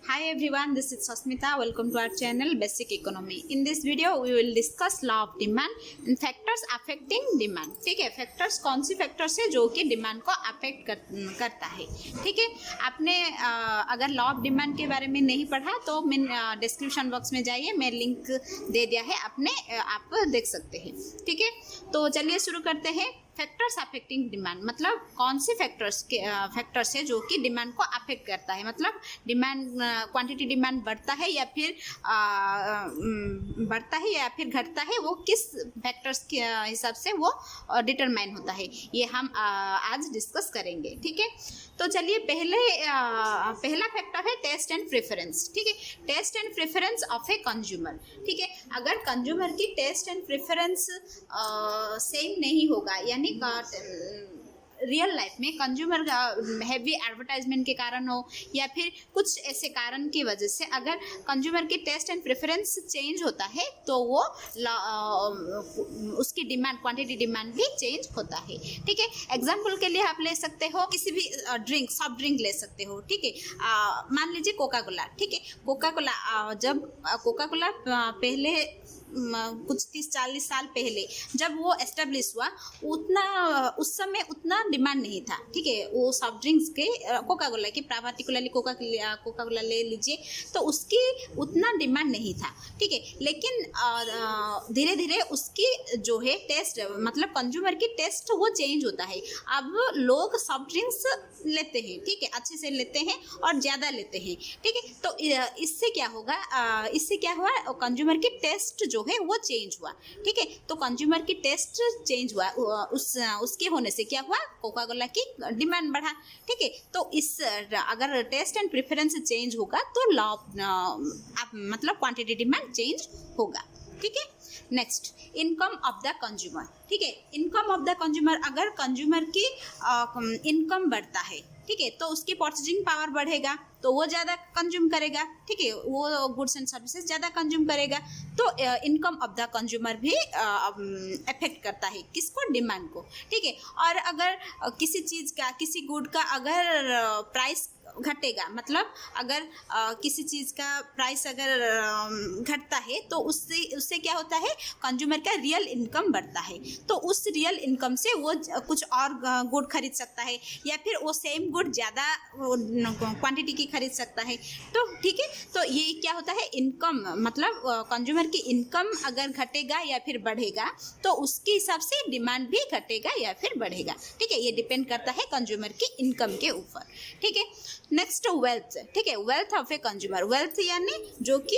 Hi everyone, this is Sasmita. Welcome to our channel Basic Economy. In this video, we will discuss law of demand and factors affecting demand. ठीक है, factors कौन सी factors है जो कि demand को affect करता है. ठीक है, आपने अगर लॉ ऑफ डिमांड के बारे में नहीं पढ़ा तो मैं डिस्क्रिप्शन बॉक्स में जाइए, मैं लिंक दे दिया है, आप देख सकते हैं. ठीक है, तो चलिए शुरू करते हैं. फैक्टर्स अफेक्टिंग डिमांड मतलब कौन से फैक्टर्स है जो कि डिमांड को अफेक्ट करता है. मतलब डिमांड क्वांटिटी डिमांड बढ़ता है या फिर घटता है, वो किस फैक्टर्स के हिसाब से वो डिटरमाइन होता है, ये हम आज डिस्कस करेंगे. ठीक है, तो चलिए पहला फैक्टर है टेस्ट एंड प्रेफरेंस. ठीक है, taste and preference of a consumer. ठीक है, अगर कंज्यूमर की टेस्ट एंड प्रेफरेंस सेम नहीं होगा, यानी रियल लाइफ में कंज्यूमर हैवी एडवर्टाइजमेंट के कारण हो या फिर कुछ ऐसे कारण की वजह से अगर कंज्यूमर की टेस्ट एंड प्रेफरेंस चेंज होता है तो वो उसकी डिमांड क्वांटिटी डिमांड भी चेंज होता है. ठीक है, एग्जांपल के लिए आप ले सकते हो किसी भी सॉफ्ट ड्रिंक ले सकते हो. ठीक है, मान लीजिए कोका कोला. ठीक है, कोका कोला जब कोका कोला पहले कुछ 30-40 साल पहले जब वो एस्टेब्लिश हुआ उस समय उतना डिमांड नहीं था. ठीक है, वो सॉफ्ट ड्रिंक्स के कोका कोला की पार्टिकुलरली कोका कोला ले लीजिए तो उसकी उतना डिमांड नहीं था. ठीक है, लेकिन धीरे धीरे उसकी जो है टेस्ट मतलब कंज्यूमर की टेस्ट वो चेंज होता है. अब लोग सॉफ्ट ड्रिंक्स लेते हैं. ठीक है, अच्छे से लेते हैं और ज़्यादा लेते हैं. ठीक है, तो इससे क्या होगा, इससे क्या हुआ, कंज्यूमर की टेस्ट जो है वो चेंज हुआ. ठीक है, तो कंज्यूमर की टेस्ट चेंज हुआ, उसके होने से क्या हुआ, कोका कोला की डिमांड बढ़ा. ठीक है, तो अगर टेस्ट एंड प्रेफरेंस चेंज होगा तो मतलब क्वांटिटी डिमांड चेंज होगा. ठीक है, next income of the consumer. ठीक है, इनकम ऑफ द कंज्यूमर, अगर कंज्यूमर की इनकम बढ़ता है, ठीक है, तो उसकी परचेजिंग पावर बढ़ेगा तो वो ज़्यादा कंज्यूम करेगा. ठीक है, वो गुड्स एंड सर्विसेज ज़्यादा कंज्यूम करेगा. तो इनकम ऑफ द कंज्यूमर भी अफेक्ट करता है किसको, डिमांड को. ठीक है, और अगर किसी चीज़ का किसी गुड का अगर प्राइस घटेगा, मतलब अगर किसी चीज़ का प्राइस अगर घटता है तो उससे क्या होता है, कंज्यूमर का रियल इनकम बढ़ता है. तो उस रियल इनकम से वो कुछ और गुड खरीद सकता है या फिर वो सेम गुड ज़्यादा क्वांटिटी की खरीद सकता है. तो ठीक है, तो ये क्या होता है, इनकम मतलब कंज्यूमर की इनकम अगर घटेगा या फिर बढ़ेगा तो उसके हिसाब से डिमांड भी घटेगा या फिर बढ़ेगा. ठीक है, ये डिपेंड करता है कंज्यूमर की इनकम के ऊपर. ठीक है, नेक्स्ट वेल्थ. ठीक है, wealth of a consumer. Wealth यानी जो कि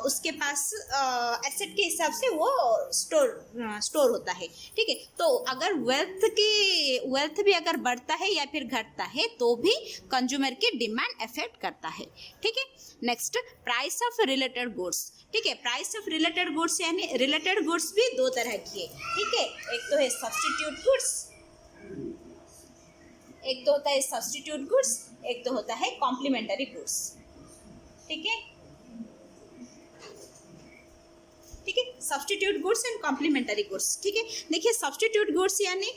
उसके पास एसेट के हिसाब से वो स्टोर होता है. ठीक है, तो अगर वेल्थ भी अगर बढ़ता है या फिर घटता है तो भी कंज्यूमर की डिमांड अफेक्ट करता है. ठीक है, next price of related goods. ठीक है, प्राइस ऑफ रिलेटेड गुड्स यानी रिलेटेड गुड्स भी दो तरह की है. ठीक है, एक तो है सब्स्टिट्यूट गुड्स, एक तो होता है सब्स्टिट्यूट गुड्स, एक तो होता है कॉम्प्लीमेंटरी गुड्स. ठीक है, ठीक है, substitute goods and complementary goods. ठीक है, देखिए सब्स्टिट्यूट गुड्स यानी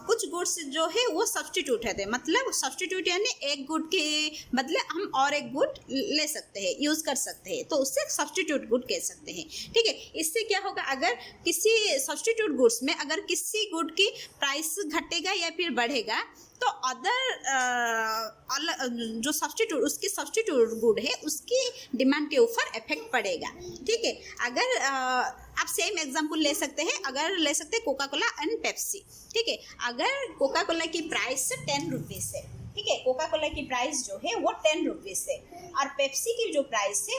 कुछ गुड्स जो है वो सब्स्टिट्यूट है, मतलब सब्स्टिट्यूट यानी एक गुड के बदले हम और एक गुड ले सकते हैं, यूज़ कर सकते हैं, तो उससे सब्स्टिट्यूट गुड कह सकते हैं. ठीक है, इससे क्या होगा, अगर किसी सब्स्टिट्यूट गुड्स में अगर किसी गुड की प्राइस घटेगा या फिर बढ़ेगा तो जो उसकी सब्स्टिट्यूट गुड है उसकी डिमांड के ऊपर इफेक्ट पड़ेगा. ठीक है, अगर आप सेम एग्जांपल ले सकते हैं, अगर ले सकते हैं कोका कोला एंड पेप्सी. ठीक है, अगर कोका कोला की प्राइस 10 रुपीज़ है, ठीक है, कोका कोला की प्राइस जो है वो 10 रुपीज़ है और पेप्सी की जो प्राइस है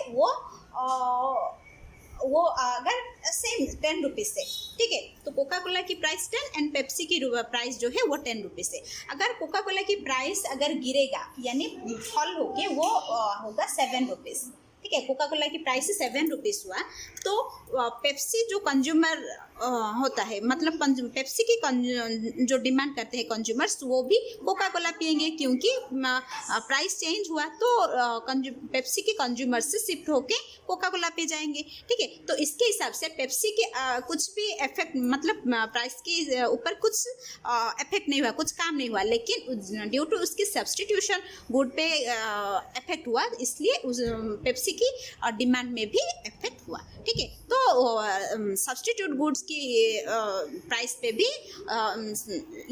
वो अगर सेम 10 रुपीज़ से. ठीक है, तो कोका कोला की प्राइस 10 एंड पेप्सी की प्राइस जो है वो 10 रुपीज़ है. अगर कोका कोला की प्राइस अगर गिरेगा यानी फॉल होके वो होगा 7 रुपीज़. ठीक ठीक है, कोका कोला की प्राइस 7 रुपीज़ हुआ, तो पेप्सी जो कंज्यूमर होता है, मतलब पेप्सी की जो डिमांड करते हैं कंज्यूमर्स, वो भी कोका कोला पियेंगे, क्योंकि प्राइस चेंज हुआ तो पेप्सी के कंज्यूमर्स से शिफ्ट होके कोका कोला पे जाएंगे, ठीक है। तो इसके हिसाब से पेप्सी के कुछ भी इफेक्ट, मतलब प्राइस के ऊपर कुछ इफेक्ट नहीं हुआ, कुछ काम नहीं हुआ, लेकिन ड्यू टू उसकी सब्सटीट्यूशन गुड पे इफेक्ट हुआ, इसलिए उस पेप्सी की डिमांड में भी इफेक्ट हुआ, ठीक है। तो सब्सटीट्यूट गुड्स की प्राइस पे भी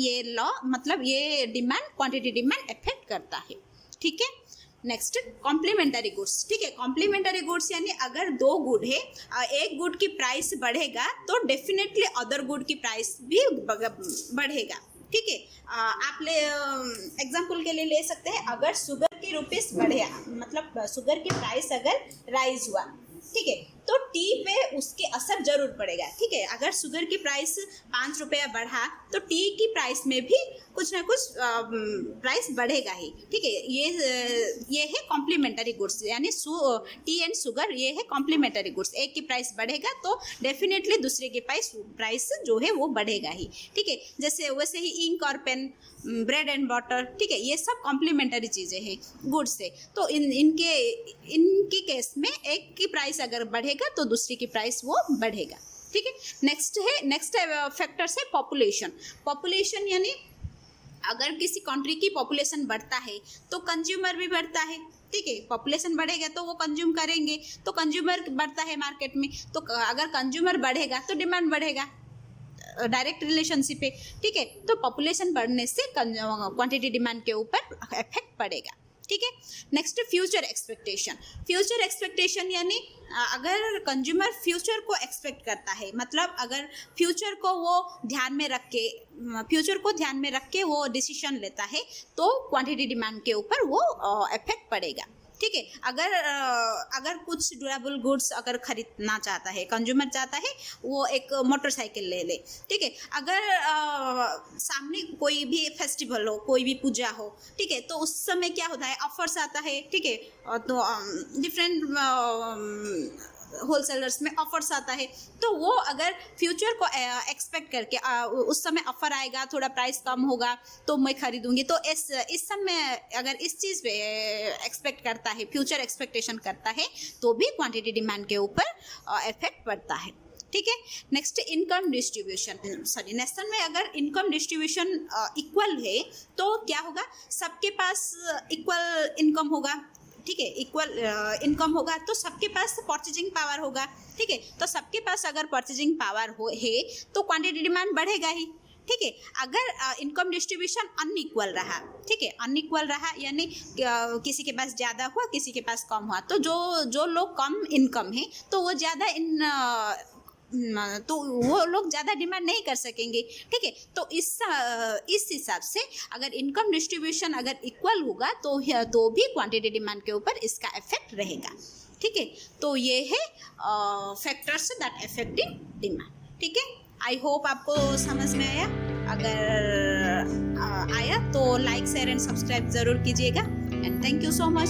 ये लॉ, मतलब ये डिमांड, क्वांटिटी डिमांड इफेक्ट करता है, ठीक है। नेक्स्ट कॉम्प्लीमेंटरी गुड्स, ठीक है। कॉम्प्लीमेंटरी गुड्स यानी अगर दो गुड है, एक गुड की प्राइस बढ़ेगा तो डेफिनेटली अदर गुड की प्राइस भी बढ़ेगा, ठीक है। आप एग्जाम्पल के लिए ले सकते हैं, अगर शुगर की रुपीस बढ़े, मतलब शुगर की प्राइस अगर राइज हुआ, ठीक है, तो टी पे उसके असर जरूर पड़ेगा, ठीक है। अगर शुगर की प्राइस 5 रुपया बढ़ा तो टी की प्राइस में भी कुछ ना कुछ प्राइस बढ़ेगा ही, ठीक है। ये है कॉम्प्लीमेंटरी गुड्स, यानी टी एंड शुगर, ये है कॉम्प्लीमेंटरी गुड्स। एक की प्राइस बढ़ेगा तो डेफिनेटली दूसरे की प्राइस जो है वो बढ़ेगा ही, ठीक है। जैसे वैसे ही इंक और पेन, ब्रेड एंड बटर, ठीक है, ये सब कॉम्प्लीमेंटरी चीज़ें हैं गुड्स से। तो इनके केस में एक की प्राइस अगर बढ़ेगा तो दूसरी की प्राइस वो बढ़ेगा, ठीक है। नेक्स्ट फैक्टर है पॉपुलेशन यानी अगर किसी कंट्री की पॉपुलेशन बढ़ता है तो कंज्यूमर भी बढ़ता है, ठीक है। पॉपुलेशन बढ़ेगा तो वो कंज्यूम करेंगे, तो कंज्यूमर बढ़ता है मार्केट में, तो अगर कंज्यूमर बढ़ेगा तो डिमांड बढ़ेगा, डायरेक्ट रिलेशनशिप है, ठीक है। तो पॉपुलेशन बढ़ने से क्वांटिटी डिमांड के ऊपर इफेक्ट पड़ेगा, ठीक है। नेक्स्ट फ्यूचर एक्सपेक्टेशन यानी अगर कंज्यूमर फ्यूचर को एक्सपेक्ट करता है, मतलब अगर फ्यूचर को ध्यान में रख के वो डिसीजन लेता है, तो क्वांटिटी डिमांड के ऊपर वो इफेक्ट पड़ेगा, ठीक है। अगर कुछ ड्यूरेबल गुड्स अगर खरीदना चाहता है, कंज्यूमर चाहता है वो एक मोटरसाइकिल ले, ठीक है। अगर सामने कोई भी फेस्टिवल हो, कोई भी पूजा हो, ठीक है, तो उस समय क्या होता है, ऑफर्स आता है, ठीक है। तो डिफरेंट होलसेलर्स में ऑफर्स आता है, तो वो अगर फ्यूचर को एक्सपेक्ट करके उस समय ऑफर आएगा, थोड़ा प्राइस कम होगा तो मैं खरीदूंगी, तो इस समय अगर इस चीज़ पे एक्सपेक्ट करता है, फ्यूचर एक्सपेक्टेशन करता है, तो भी क्वांटिटी डिमांड के ऊपर इफेक्ट पड़ता है, ठीक है। नेक्स्ट इनकम डिस्ट्रीब्यूशन, नेशन में अगर इनकम डिस्ट्रीब्यूशन इक्वल है तो क्या होगा, सबके पास इक्वल इनकम होगा, ठीक है। इक्वल इनकम होगा तो सबके पास परचेजिंग पावर होगा, ठीक है। तो सबके पास अगर परचेजिंग पावर है तो क्वांटिटी डिमांड बढ़ेगा ही, ठीक है। अगर इनकम डिस्ट्रीब्यूशन अनइक्वल रहा, ठीक है, अनइक्वल रहा यानी किसी के पास ज़्यादा हुआ, किसी के पास कम हुआ, तो जो लोग कम इनकम है तो वो ज़्यादा तो वो लोग ज़्यादा डिमांड नहीं कर सकेंगे, ठीक है। तो इस हिसाब से अगर इनकम डिस्ट्रीब्यूशन अगर इक्वल होगा तो भी क्वांटिटी डिमांड के ऊपर इसका इफेक्ट रहेगा, ठीक है। तो ये है फैक्टर्स दैट अफेक्टिंग डिमांड, ठीक है। आई होप आपको समझ में आया। अगर आया तो लाइक, शेयर एंड सब्सक्राइब ज़रूर कीजिएगा, and thank you so much.